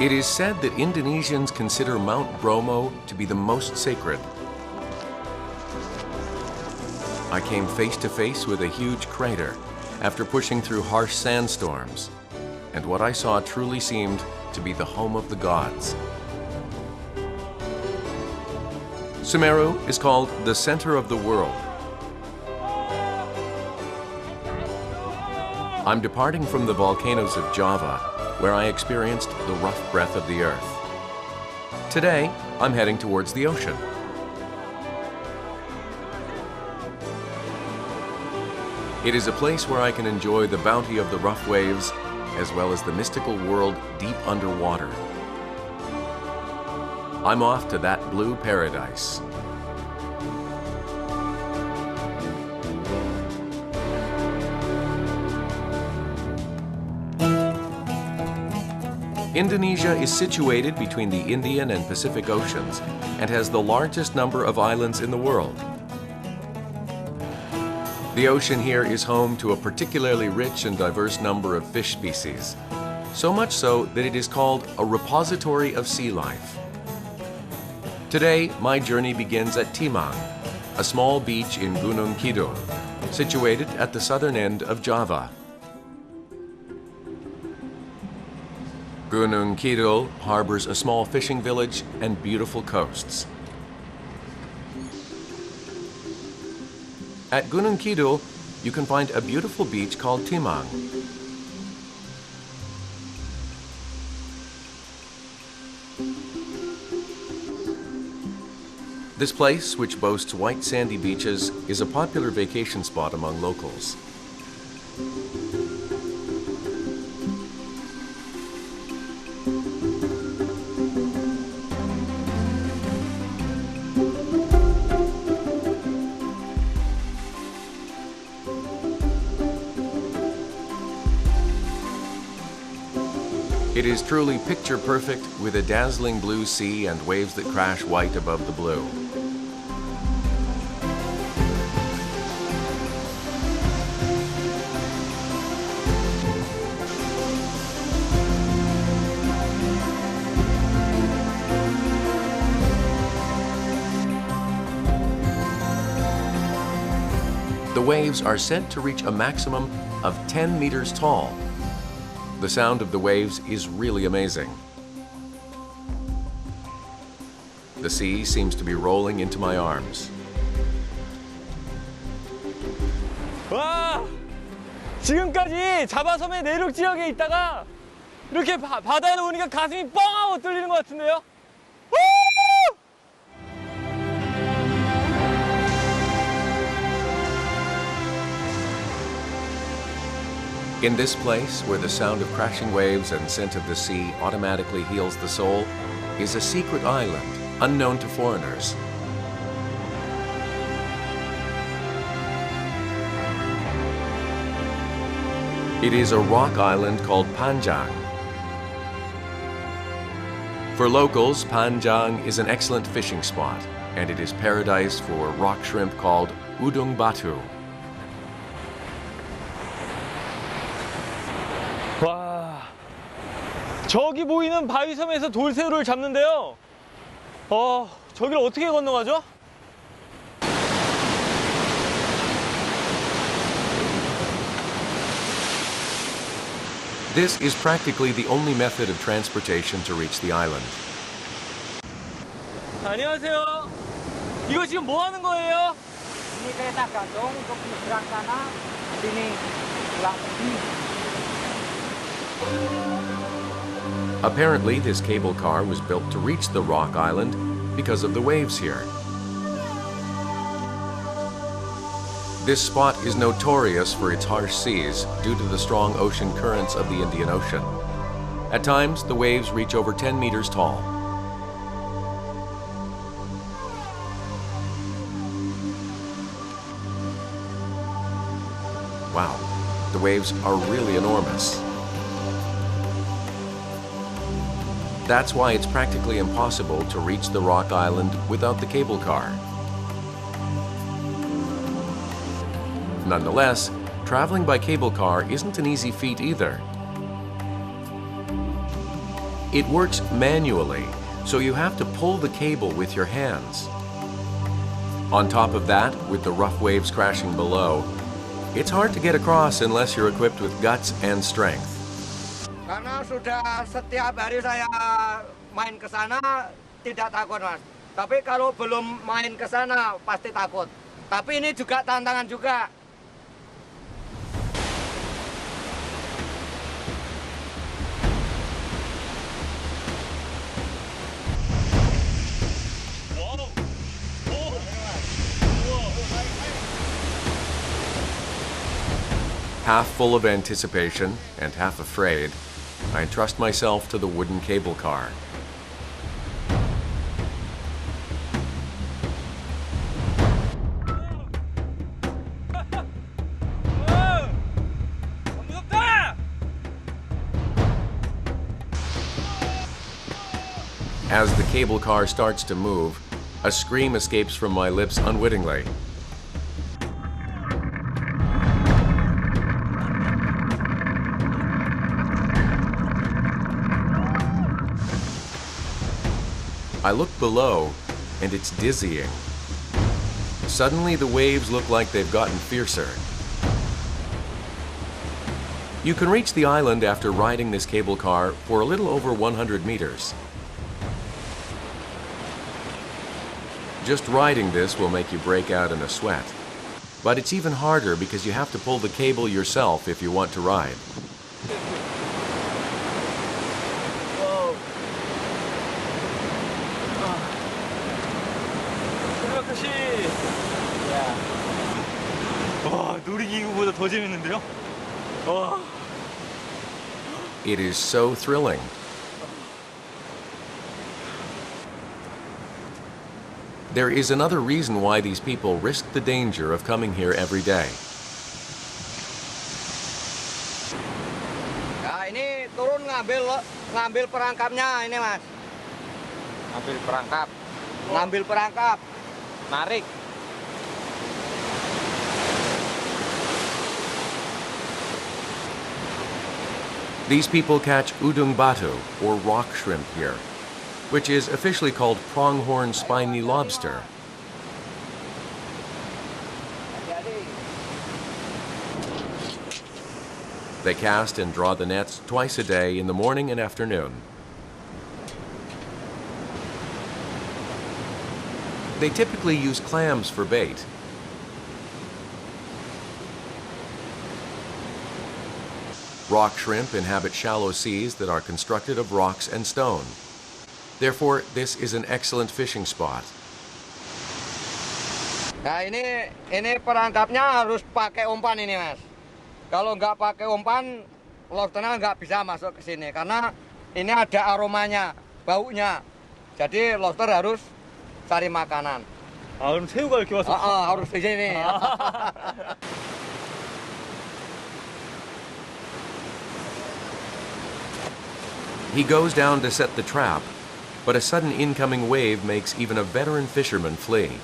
It is said that Indonesians consider Mount Bromo to be the most sacred. I came face to face with a huge crater after pushing through harsh sandstorms, and what I saw truly seemed to be the home of the gods. Semeru is called the center of the world. I'm departing from the volcanoes of Java, where I experienced the rough breath of the earth. Today, I'm heading towards the ocean. It is a place where I can enjoy the bounty of the rough waves, as well as the mystical world deep underwater. I'm off to that blue paradise. Indonesia is situated between the Indian and Pacific Oceans and has the largest number of islands in the world. The ocean here is home to a particularly rich and diverse number of fish species, so much so that it is called a repository of sea life. Today, my journey begins at Timang, a small beach in Gunung Kidul, situated at the southern end of Java. Gunung Kidul harbors a small fishing village and beautiful coasts. At Gunung Kidul, you can find a beautiful beach called Timang. This place, which boasts white sandy beaches, is a popular vacation spot among locals. It is truly picture perfect with a dazzling blue sea and waves that crash white above the blue. The waves are said to reach a maximum of 10 meters tall. The sound of the waves is really amazing. The sea seems to be rolling into my arms. 와! 지금까지 자바섬의 내륙 지역에 있다가 이렇게 바다에 오니까 가슴이 뻥 하고 뚫리는 것 같은데요? In this place, where the sound of crashing waves and scent of the sea automatically heals the soul, is a secret island, unknown to foreigners. It is a rock island called Manjangan. For locals, Manjangan is an excellent fishing spot, and it is paradise for rock shrimp called udung batu. 와, 저기 보이는 바위섬에서 돌새우를 잡는데요. 저기를 어떻게 건너가죠? This is practically the only method of transportation to reach the island. 안녕하세요. 이거 지금 뭐 하는 거예요? Ini kereta gantung untuk menyeberang sana, sini pulang pergi. Apparently, this cable car was built to reach the rock island because of the waves here. This spot is notorious for its harsh seas due to the strong ocean currents of the Indian Ocean. At times, the waves reach over 10 meters tall. Wow, the waves are really enormous. That's why it's practically impossible to reach the rock island without the cable car. Nonetheless, traveling by cable car isn't an easy feat either. It works manually, so you have to pull the cable with your hands. On top of that, with the rough waves crashing below, it's hard to get across unless you're equipped with guts and strength. Karena sudah setiap hari saya main ke sana tidak takut, Mas. Tapi kalau belum main ke sana pasti takut. Tapi ini juga tantangan juga. Half full of anticipation and half afraid, I trust myself to the wooden cable car. As the cable car starts to move, a scream escapes from my lips unwittingly. I look below, and it's dizzying. Suddenly, the waves look like they've gotten fiercer. You can reach the island after riding this cable car for a little over 100 meters. Just riding this will make you break out in a sweat. But it's even harder because you have to pull the cable yourself if you want to ride. 놀이기구보다 더 재밌는데요? 와. It is so thrilling. There is another reason why these people risk the danger of coming here every day. Ya, ini turun ngambil perangkapnya ini, Mas. Ngambil perangkap. Narik. These people catch udung batu, or rock shrimp here, which is officially called pronghorn spiny lobster. They cast and draw the nets twice a day in the morning and afternoon. They typically use clams for bait. Rock shrimp inhabit shallow seas that are constructed of rocks and stone. Therefore, this is an excellent fishing spot. Nah, ini perangkapnya harus pakai umpan ini, Mas. Kalau nggak pakai umpan, lobsternya nggak bisa masuk ke sini karena ini ada aromanya, baunya. Jadi lobster harus cari makanan. 그럼 새우가 이렇게 와서 harus di sini. He goes down to set the trap, but a sudden incoming wave makes even a veteran fisherman flee.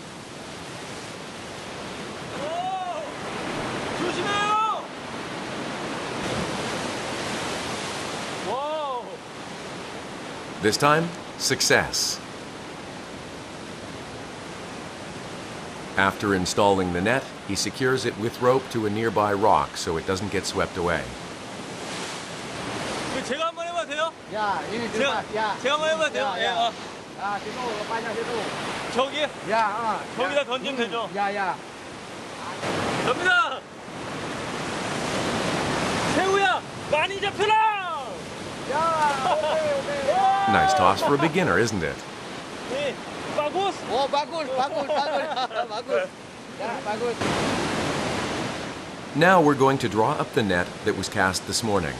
조심해요! 와우! This time, success. After installing the net, he secures it with rope to a nearby rock so it doesn't get swept away. 제가 한번 해봐도 돼요? Ya, ini juga. Ya. 제가 한번 해봐도 돼요? Ya, ya. Ah, situ, lepasnya situ. 저기? Ya, 저기다 던지면 되죠? Ya, ya. 갑니다! 새우야, 많이 잡혀라! Ya, oke. Nice toss for a beginner, isn't it? 네, bagus! Oh, bagus. Bagus. Ya, bagus. Now we're going to draw up the net that was cast this morning.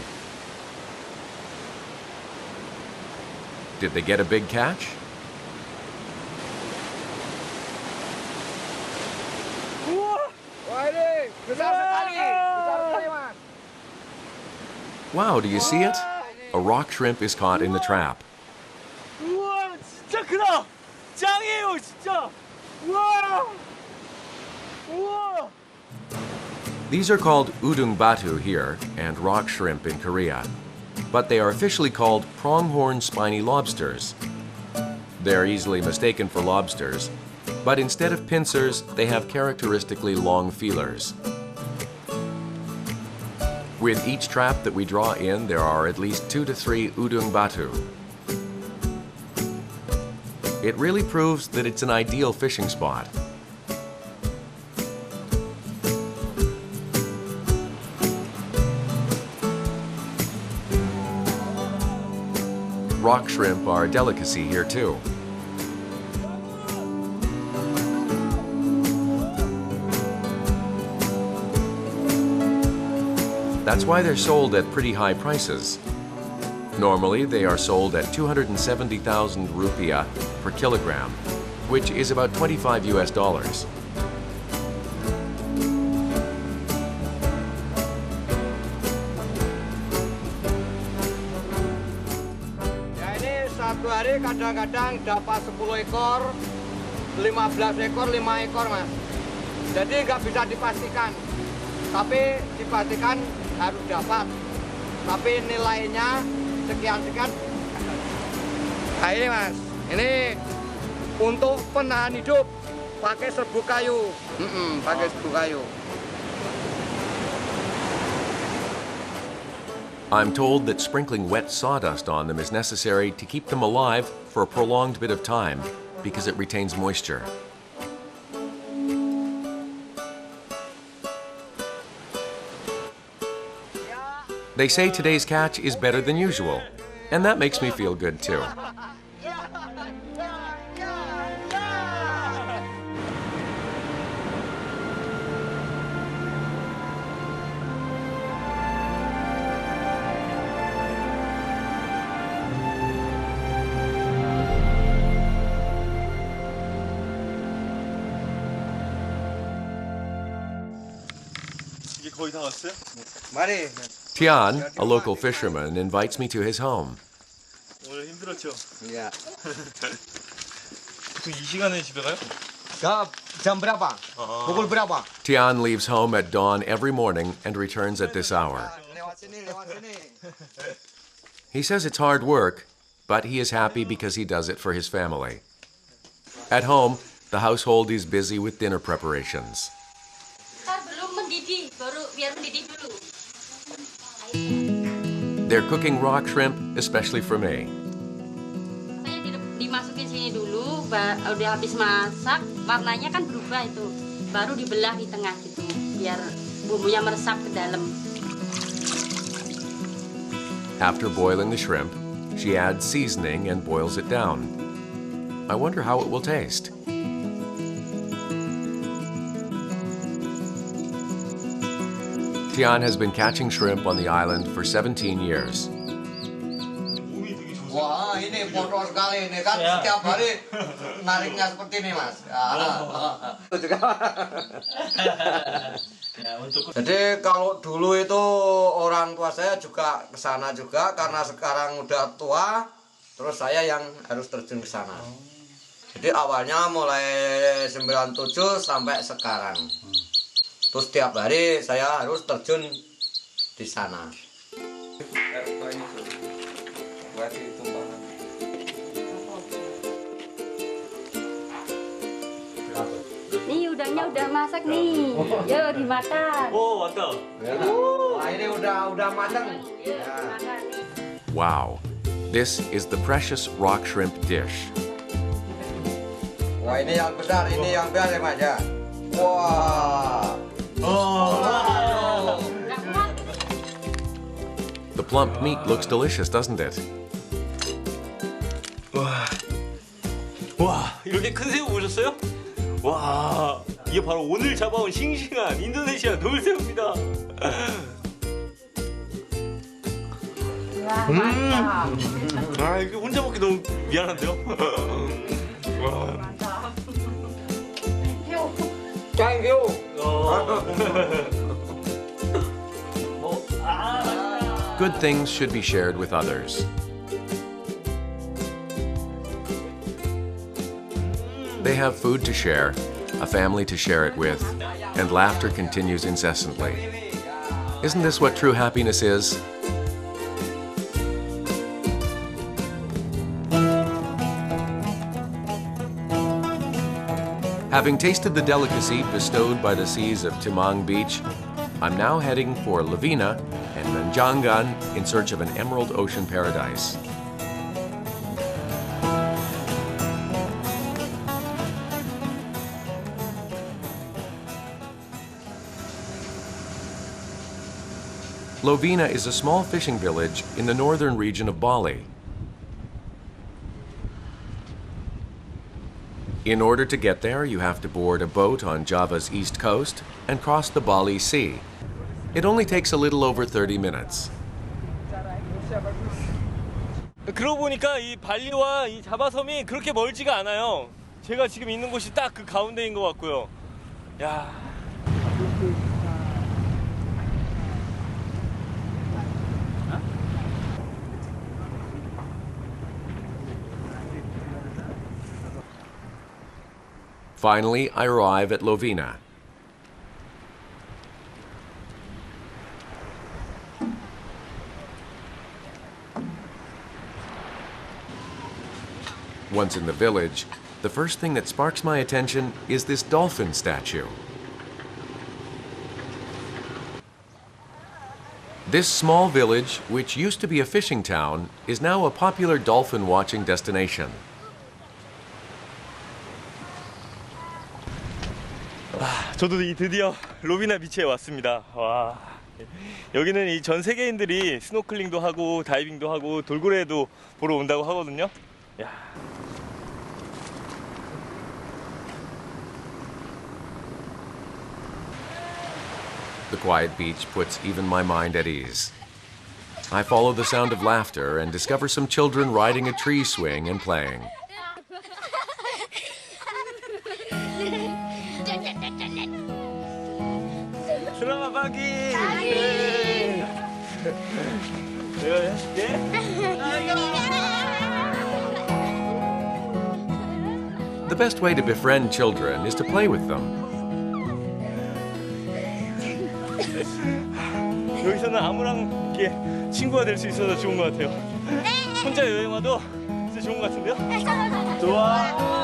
Did they get a big catch? Wah, ini besar sekali, Mas. Wow, do you see it? A rock shrimp is caught in the trap. 우와, 진짜 크다! 짱이에요, 진짜! 우와! 우와! These are called udung batu here and rock shrimp in Korea. but they are officially called pronghorn spiny lobsters. They're easily mistaken for lobsters, but instead of pincers, they have characteristically long feelers. With each trap that we draw in, there are at least 2 to 3 udung batu. It really proves that it's an ideal fishing spot. Rock shrimp are a delicacy here too. That's why they're sold at pretty high prices. Normally, they are sold at 270,000 rupiah per kilogram, which is about 25 US dollars. Satu hari kadang-kadang dapat 10 ekor, 15 ekor, 5 ekor mas. Jadi nggak bisa dipastikan, tapi dipastikan harus dapat. Tapi nilainya sekian-sekian. Nah ini mas, ini untuk penahan hidup pakai serbuk kayu, pakai serbuk kayu. I'm told that sprinkling wet sawdust on them is necessary to keep them alive for a prolonged bit of time because it retains moisture. They say today's catch is better than usual, and that makes me feel good too. 이제 거의 다 왔어요? Mari. Tian, a local fisherman, invites me to his home. 오늘 힘들었죠? Iya. 보통 이 시간에 집에 가요? Jam berapa? Pukul berapa? Tian leaves home at dawn every morning and returns at this hour. Lewat sini, lewat sini. He says it's hard work, but he is happy because he does it for his family. At home, the household is busy with dinner preparations. Belum mendidih, baru biar mendidih dulu. They're cooking rock shrimp, especially for me. Saya dimasukin sini dulu, udah habis masak, warnanya kan berubah itu. Baru dibelah di tengah gitu, biar bumbunya meresap ke dalam. After boiling the shrimp, she adds seasoning and boils it down. I wonder how it will taste. Tian has been catching shrimp on the island for 17 years. Wah, ini bodoh sekali ini kan setiap hari nariknya seperti ini mas. Jadi kalau dulu itu orang tua saya juga ke sana juga karena sekarang udah tua, terus saya yang harus terjun ke sana. Jadi awalnya mulai 97 sampai sekarang. Terus tiap hari saya harus terjun di sana. Nih udangnya udah masak nih, yuk dimakan. 오 왔다. Wah ini udah matang. Wow, this is the precious rock shrimp dish. Wah ini yang besar, ini yang biasa mas ya. Wah. The plump meat looks delicious, doesn't it? 와, 이렇게 큰 새우 보셨어요? 와, 이게 바로 오늘 잡아온 싱싱한 인도네시아 돌새우입니다. 아, 이게 혼자 먹기 너무 미안한데요? 와. Thank you. Good things should be shared with others. They have food to share, a family to share it with, and laughter continues incessantly. Isn't this what true happiness is? Having tasted the delicacy bestowed by the seas of Timang Beach, I'm now heading for Lovina and Menjangan in search of an emerald ocean paradise. Lovina is a small fishing village in the northern region of Bali. In order to get there, you have to board a boat on Java's east coast and cross the Bali Sea. It only takes a little over 30 minutes. 그러고 보니까 이 발리와 이 자바섬이 그렇게 멀지가 않아요. 제가 지금 있는 곳이 딱 그 가운데인 것 같고요. 야. Finally, I arrive at Lovina. Once in the village, the first thing that sparks my attention is this dolphin statue. This small village, which used to be a fishing town, is now a popular dolphin watching destination. 저도 드디어 로비나 비치에 왔습니다. 와, 여기는 이 전 세계인들이 스노클링도 하고 다이빙도 하고 돌고래도 보러 온다고 하거든요. 야. The quiet beach puts even my mind at ease. I follow the sound of laughter and discover some children riding a tree swing and playing. 드라마 바기. 내가 해줄게. The best way to befriend children is to play with them. 여기서는 아무랑 이렇게 친구가 될 수 있어서 좋은 것 같아요. 혼자 여행 와도 진짜 좋은 것 같은데요? 좋아.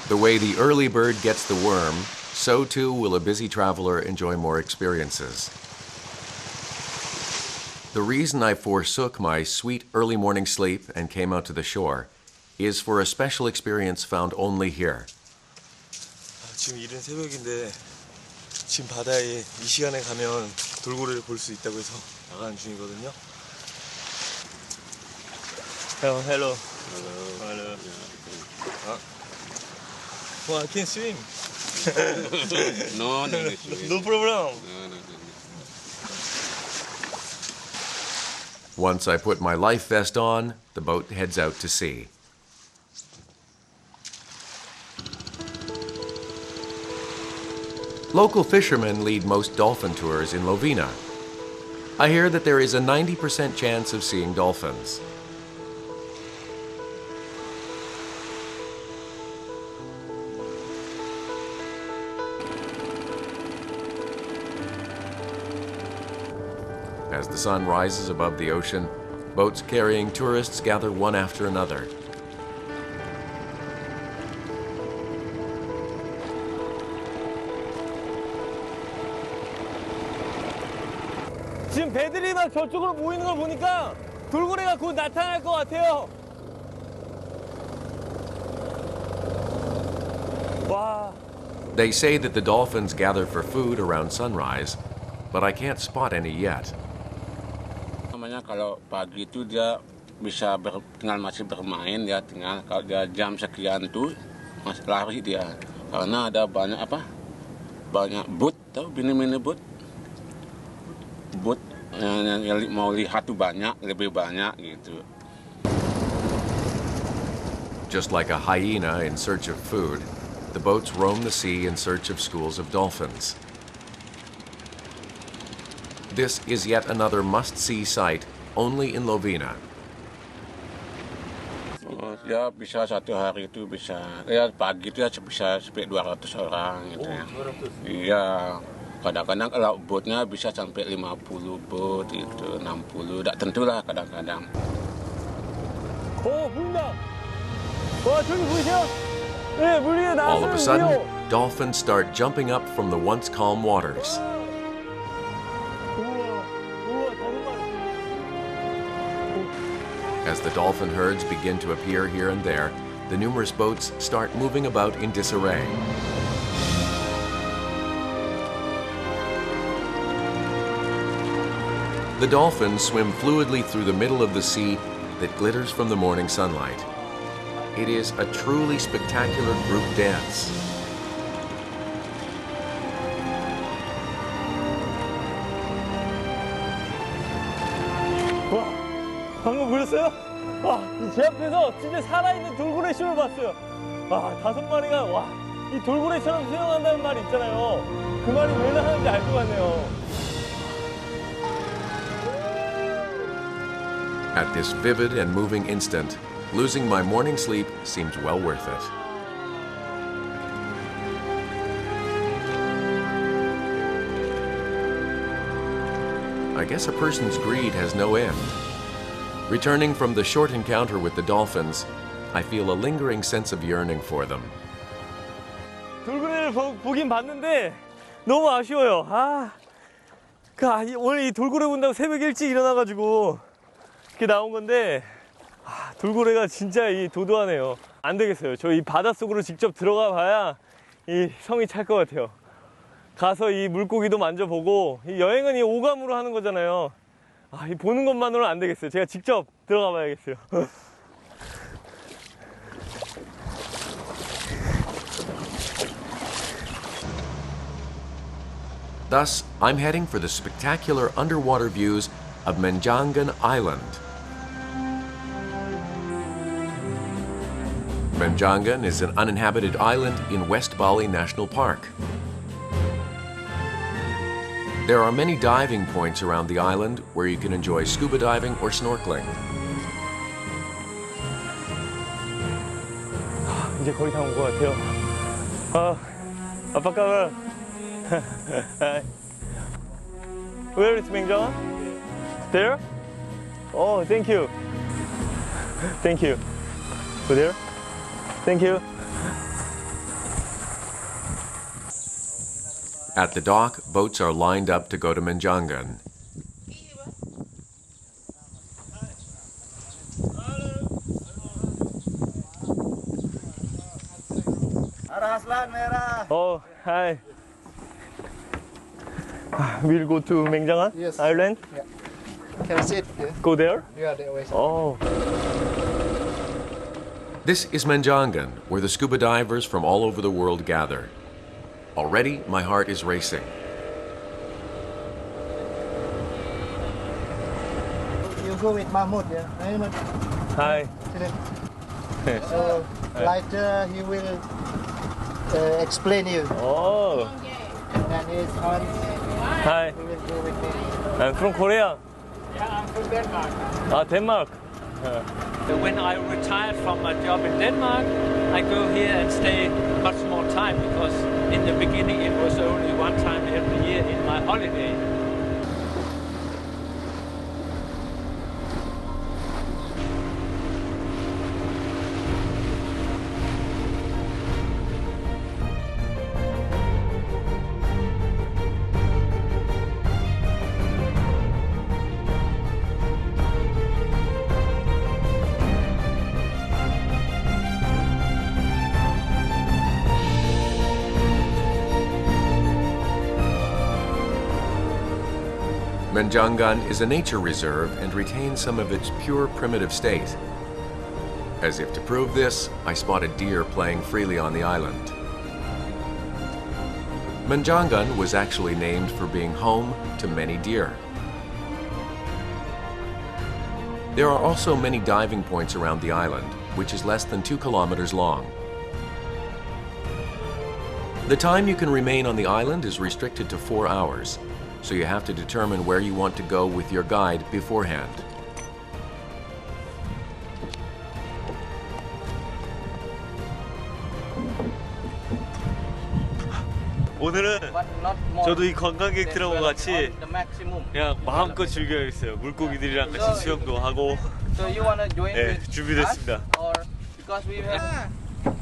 The way the early bird gets the worm, so too will a busy traveler enjoy more experiences. The reason I forsook my sweet early morning sleep and came out to the shore is for a special experience found only here. 지금 이른 새벽인데 지금 바다에 이 시간에 가면 돌고래를 볼 수 있다고 해서 나가는 중이거든요. Hello. Well, I can't swim. No. No problem. No. Once I put my life vest on, the boat heads out to sea. Local fishermen lead most dolphin tours in Lovina. I hear that there is a 90% chance of seeing dolphins. As the sun rises above the ocean, boats carrying tourists gather one after another. 지금 배들이 막 저쪽으로 모이는 걸 보니까 돌고래가 곧 나타날 것 같아요. 와. They say that the dolphins gather for food around sunrise, but I can't spot any yet. Kalau pagi itu dia bisa tinggal masih bermain, dia tinggal kalau dia jam sekian tuh masih lari dia karena ada banyak banyak boot, tahu mini boot yang mau lihat tuh lebih banyak gitu. Just like a hyena in search of food, the boats roam the sea in search of schools of dolphins. This is yet another must-see sight only in Lovina. Ya bisa satu hari itu bisa, ya pagi itu ya bisa sampai 200 orang gitu ya. 200. Iya, kadang-kadang kalau botnya bisa sampai 50 bot itu, 60, tidak tentulah kadang-kadang. 보인다. 와, 저기 보이세요? 네, 물 위에 All of a 나왔어요. sudden, dolphins start jumping up from the once calm waters. 우와, 5마리. As the dolphin herds begin to appear here and there, the numerous boats start moving about in disarray. The dolphins swim fluidly through the middle of the sea that glitters from the morning sunlight. It is a truly spectacular group dance. 와, 방금 보셨어요? 제 앞에서 진짜 살아있는 돌고래 쇼를 봤어요. 5마리가, 와, 이 돌고래처럼 수영한다는 말이 있잖아요. 그 말이 왜 나하는지 알 것 같네요. At this vivid and moving instant, losing my morning sleep seemed well worth it. I guess a person's greed has no end. Returning from the short encounter with the dolphins, I feel a lingering sense of yearning for them. 돌고래를 보긴 봤는데 너무 아쉬워요. 오늘 이 돌고래 본다고 새벽 일찍 일어나가지고 이렇게 나온 건데 돌고래가 진짜 이 도도하네요. 안 되겠어요. 저 이 바닷속으로 직접 들어가 봐야 이 성이 찰 것 같아요. 가서 이 물고기도 만져보고, 이 여행은 이 오감으로 하는 거잖아요. 이 보는 것만으로는 안 되겠어요. 제가 직접 들어가 봐야겠어요. Thus, I'm heading for the spectacular underwater views of Menjangan Island. Menjangan is an uninhabited island in West Bali National Park. There are many diving points around the island where you can enjoy scuba diving or snorkeling. 이제 거의 다 온 것 같아요. 아빠가 Where is Menjangan? There? Oh, thank you. Thank you. Go there? Thank you. At the dock, boats are lined up to go to Menjangan. Oh, hi. We'll go to Menjangan Yes. Island. Can I sit? Yeah, Go there? yeah that way. Oh. This is Manjangan, where the scuba divers from all over the world gather. Already, my heart is racing. You go with Mahmoud, yeah? Mahmoud, Hi. sit in. So later he will explain you. Oh. And his aunt, Hi. he will go with me. I'm from Korea. Yeah, I'm from Denmark. Denmark. When I retired from my job in Denmark, I go here and stay much more time because in the beginning it was only one time every year in my holiday. Menjangan is a nature reserve and retains some of its pure primitive state. As if to prove this, I spotted deer playing freely on the island. Menjangan was actually named for being home to many deer. There are also many diving points around the island, which is less than 2 kilometers long. The time you can remain on the island is restricted to 4 hours, so you have to determine where you want to go with your guide beforehand. 오늘은 but not more. 저도 이 관광객들하고 같이 On the maximum. 그냥 마음껏 즐겨야겠어요. 물고기들이랑 같이 수영도 하고 So you wanna join 네, with 준비됐습니다. us or because we have 1,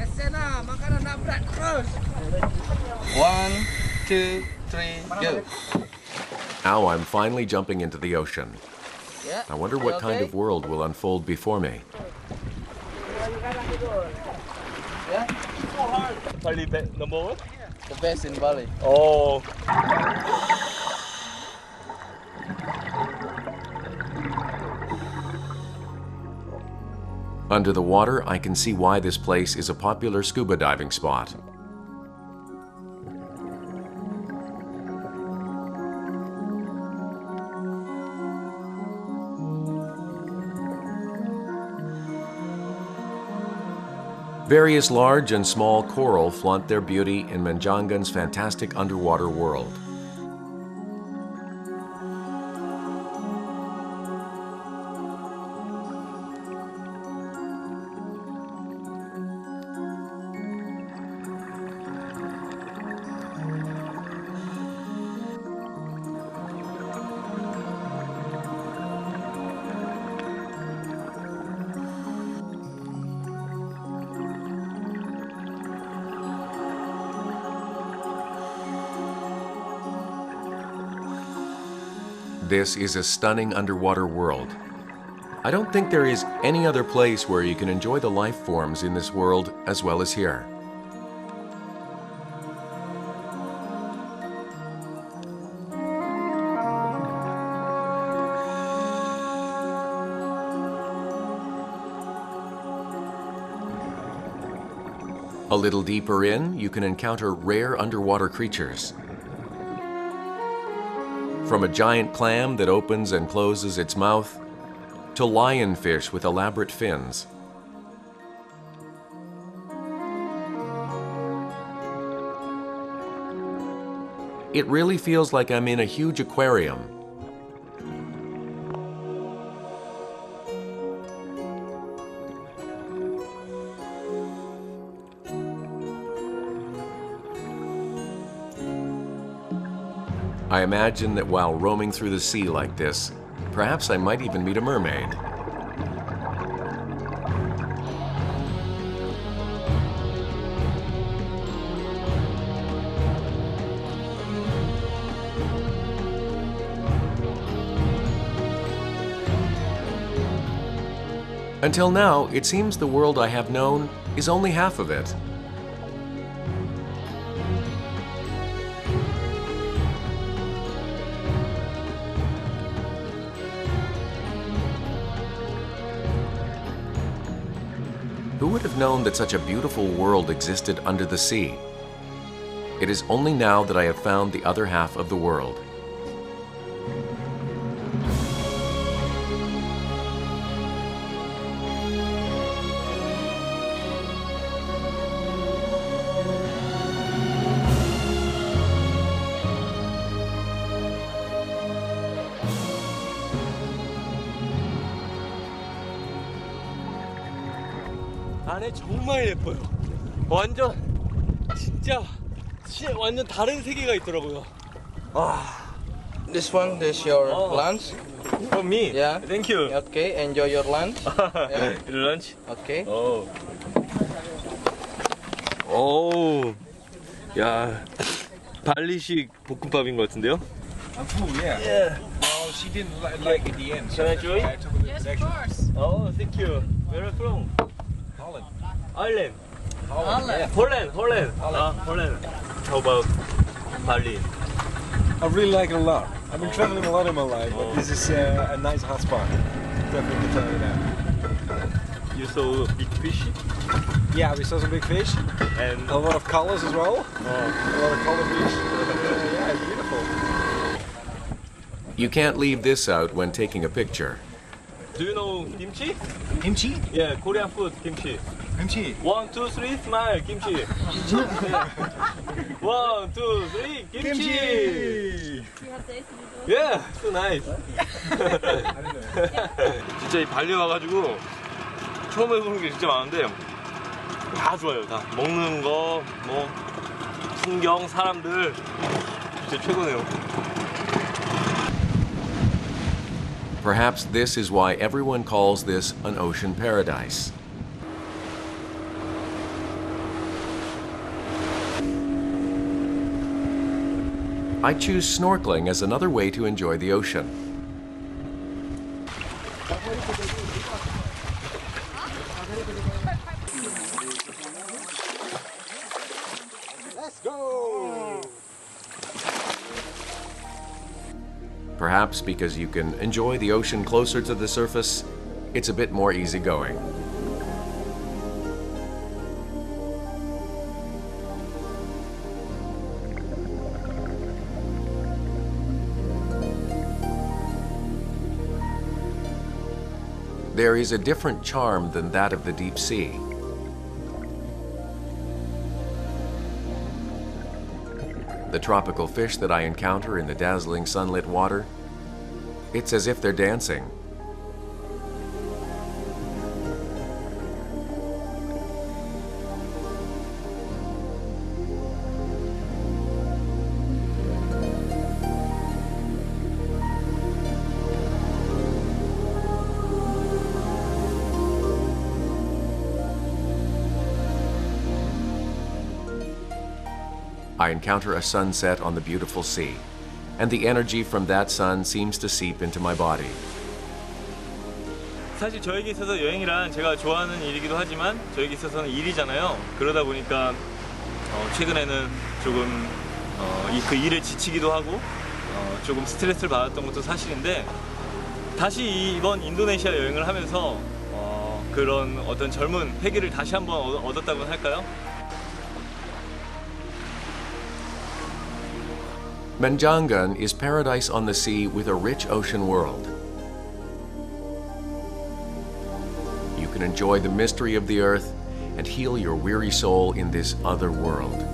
2, 3, go. Now I'm finally jumping into the ocean. Yeah. I wonder what kind of world will unfold before me. Yeah. Bali number one? The best in Bali. Oh. Under the water, I can see why this place is a popular scuba diving spot. Various large and small coral flaunt their beauty in Menjangan's fantastic underwater world. This is a stunning underwater world. I don't think there is any other place where you can enjoy the life forms in this world as well as here. A little deeper in, you can encounter rare underwater creatures. From a giant clam that opens and closes its mouth, to lionfish with elaborate fins. It really feels like I'm in a huge aquarium. I imagine that while roaming through the sea like this, perhaps I might even meet a mermaid. Until now, it seems the world I have known is only half of it. Who would have known that such a beautiful world existed under the sea? It is only now that I have found the other half of the world. 안에 정말 예뻐요. 완전 진짜 완전 다른 세계가 있더라고요. This one is your lunch. From me? Yeah. Thank you. Okay, enjoy your lunch. Yeah. lunch? Okay. 오. 오. 야. 발리식 볶음밥인 것 같은데요? I'm full, yeah. Well, she didn't like at the end. Can I join? Yes, of course. Oh, thank you. Where are you from? Holland. Ireland. Holland. Holland. Holland. How about Bali? I really like it a lot. I've been traveling a lot in my life, but this is a nice hot spot. Definitely tell you that. You saw big fish Yeah, we saw some big fish. and A lot of colors as well. A lot of color fish. Yeah, it's beautiful. You can't leave this out when taking a picture. do you know kimchi? Kimchi? Yeah, Korean food kimchi. Kimchi. 1, 2, 3, smile kimchi. 1, 2, 3, kimchi. Yeah, so nice. 진짜 이 발리 와가지고 처음 해보는 게 진짜 많은데 다 좋아요. 다 먹는 거, 뭐 풍경, 사람들 진짜 최고네요. Perhaps this is why everyone calls this an ocean paradise. I choose snorkeling as another way to enjoy the ocean. Let's go! Perhaps because you can enjoy the ocean closer to the surface, it's a bit more easygoing. There is a different charm than that of the deep sea. The tropical fish that I encounter in the dazzling sunlit water, it's as if they're dancing. I encounter a sunset on the beautiful sea, and the energy from that sun seems to seep into my body. 사실 저에게 있어서 여행이란 제가 좋아하는 일이기도 하지만 저에게 있어서는 일이잖아요. 그러다 보니까 최근에는 조금 그 일에 지치기도 하고 조금 스트레스를 받았던 것도 사실인데 다시 이번 인도네시아 여행을 하면서 그런 어떤 젊은 패기를 다시 한번 얻었다고 할까요? Menjangan is paradise on the sea with a rich ocean world. You can enjoy the mystery of the earth and heal your weary soul in this other world.